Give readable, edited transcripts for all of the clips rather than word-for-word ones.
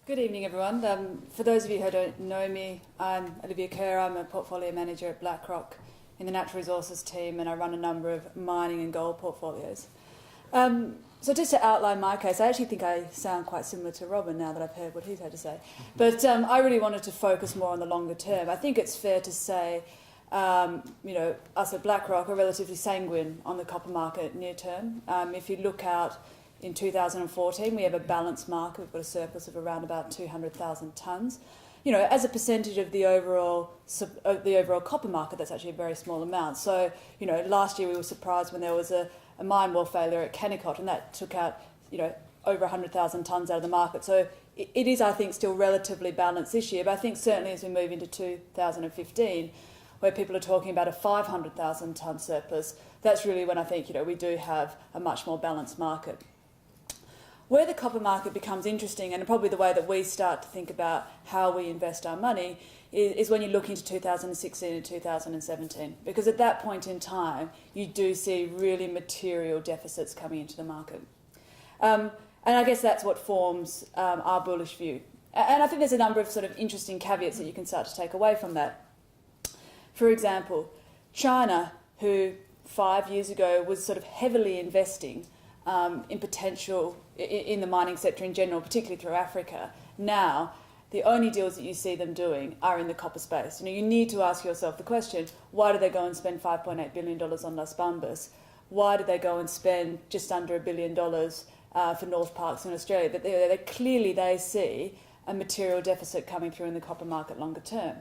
Good evening, everyone. For those of you who don't know me, I'm Olivia Kerr. I'm a portfolio manager at BlackRock in the natural resources team, and I run a number of mining and gold portfolios. So just to outline my case, I actually think I sound quite similar to Robin now that I've heard what he's had to say. But I really wanted to focus more on the longer term. I think it's fair to say, us at BlackRock are relatively sanguine on the copper market near term. If you look out in 2014, we have a balanced market. We've got a surplus of around about 200,000 tonnes. You know, as a percentage of the overall copper market, that's actually a very small amount. So, you know, last year we were surprised when there was a mine wall failure at Kennecott, and that took out, over 100,000 tonnes out of the market. So it is, I think, still relatively balanced this year. But I think certainly as we move into 2015, where people are talking about a 500,000 tonne surplus, that's really when I think, we do have a much more balanced market. Where the copper market becomes interesting, and probably the way that we start to think about how we invest our money, is when you look into 2016 and 2017. Because at that point in time, you do see really material deficits coming into the market. And I guess that's what forms our bullish view. And I think there's a number of sort of interesting caveats that you can start to take away from that. For example, China, who 5 years ago was sort of heavily investing in potential in the mining sector in general, particularly through Africa. Now, the only deals that you see them doing are in the copper space. You need to ask yourself the question, why do they go and spend $5.8 billion on Las Bambas? Why do they go and spend just under $1 billion for North Parkes in Australia? But clearly they see a material deficit coming through in the copper market longer term.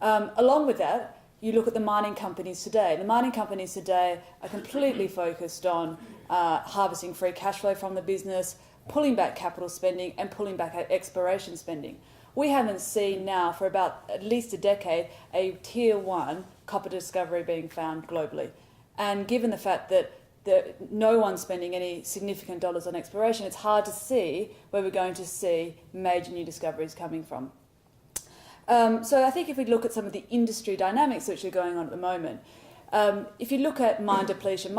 Along with that, you look at the mining companies today. The mining companies today are completely focused on harvesting free cash flow from the business, pulling back capital spending and pulling back exploration spending. We haven't seen now for about at least a decade a tier one copper discovery being found globally. And given the fact that no one's spending any significant dollars on exploration, it's hard to see where we're going to see major new discoveries coming from. So I think if we look at some of the industry dynamics which are going on at the moment, if you look at mine depletion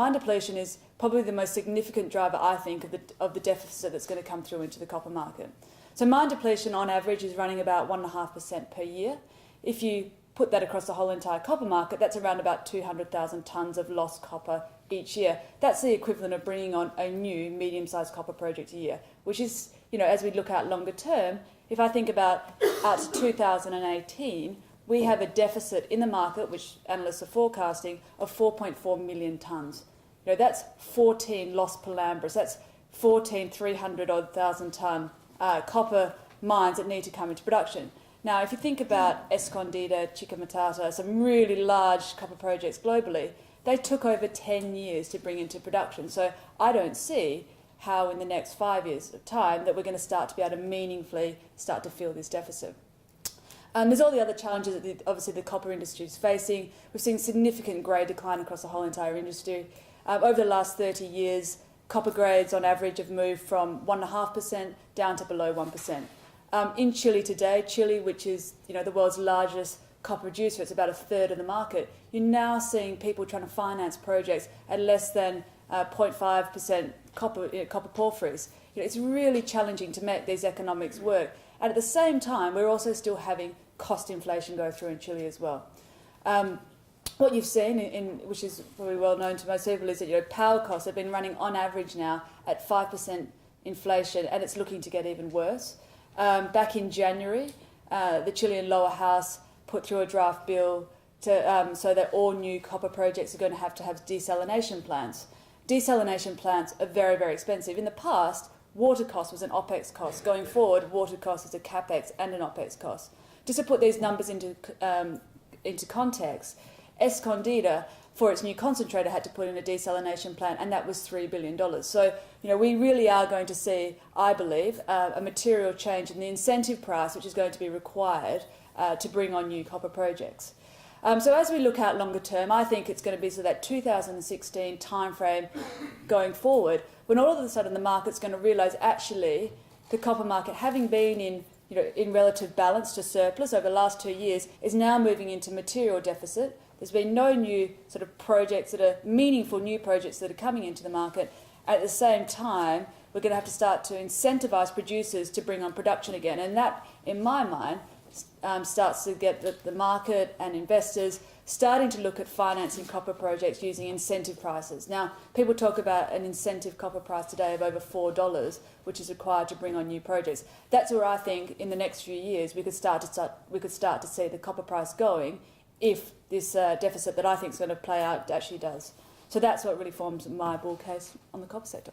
is probably the most significant driver, I think, of the deficit that's going to come through into the copper market. So mine depletion on average is running about 1.5% per year. If you put that across the whole entire copper market, that's around about 200,000 tonnes of lost copper each year. That's the equivalent of bringing on a new medium-sized copper project a year, which is, as we look out longer term, if I think about out to 2018, we have a deficit in the market, which analysts are forecasting, of 4.4 million tonnes. That's 14 lost Palambras. That's 14 300,000 tonne copper mines that need to come into production. Now, if you think about Escondida, Chica Matata, some really large copper projects globally, they took over 10 years to bring into production. So I don't see how in the next 5 years of time that we're going to start to be able to meaningfully start to fill this deficit. There's all the other challenges that obviously the copper industry is facing. We've seen significant grade decline across the whole entire industry. Over the last 30 years, copper grades on average have moved from 1.5% down to below 1%. In Chile today, which is the world's largest copper producer, it's about a third of the market, you're now seeing people trying to finance projects at less than 0.5% copper porphyries. It's really challenging to make these economics work. And at the same time, we're also still having cost inflation go through in Chile as well. What you've seen, which is probably well known to most people, is that power costs have been running on average now at 5% inflation, and it's looking to get even worse. Back in January, the Chilean lower house put through a draft bill so that all new copper projects are going to have desalination plants. Desalination plants are very, very expensive. In the past, water cost was an OPEX cost. Going forward, water cost is a CAPEX and an OPEX cost. Just to put these numbers into context, Escondida, for its new concentrator, had to put in a desalination plant, and that was $3 billion. So, we really are going to see, I believe, a material change in the incentive price which is going to be required to bring on new copper projects. So as we look out longer term, I think it's going to be that 2016 timeframe going forward, when all of a sudden the market's going to realise actually the copper market, having been in relative balance to surplus over the last 2 years, is now moving into material deficit. There's been no new sort of projects that are meaningful new projects that are coming into the market. At the same time, we're going to have to start to incentivise producers to bring on production again. And that, in my mind, starts to get the market and investors starting to look at financing copper projects using incentive prices. Now, people talk about an incentive copper price today of over $4, which is required to bring on new projects. That's where I think in the next few years we could start to see the copper price going if this deficit that I think is going to play out actually does. So that's what really forms my bull case on the copper sector.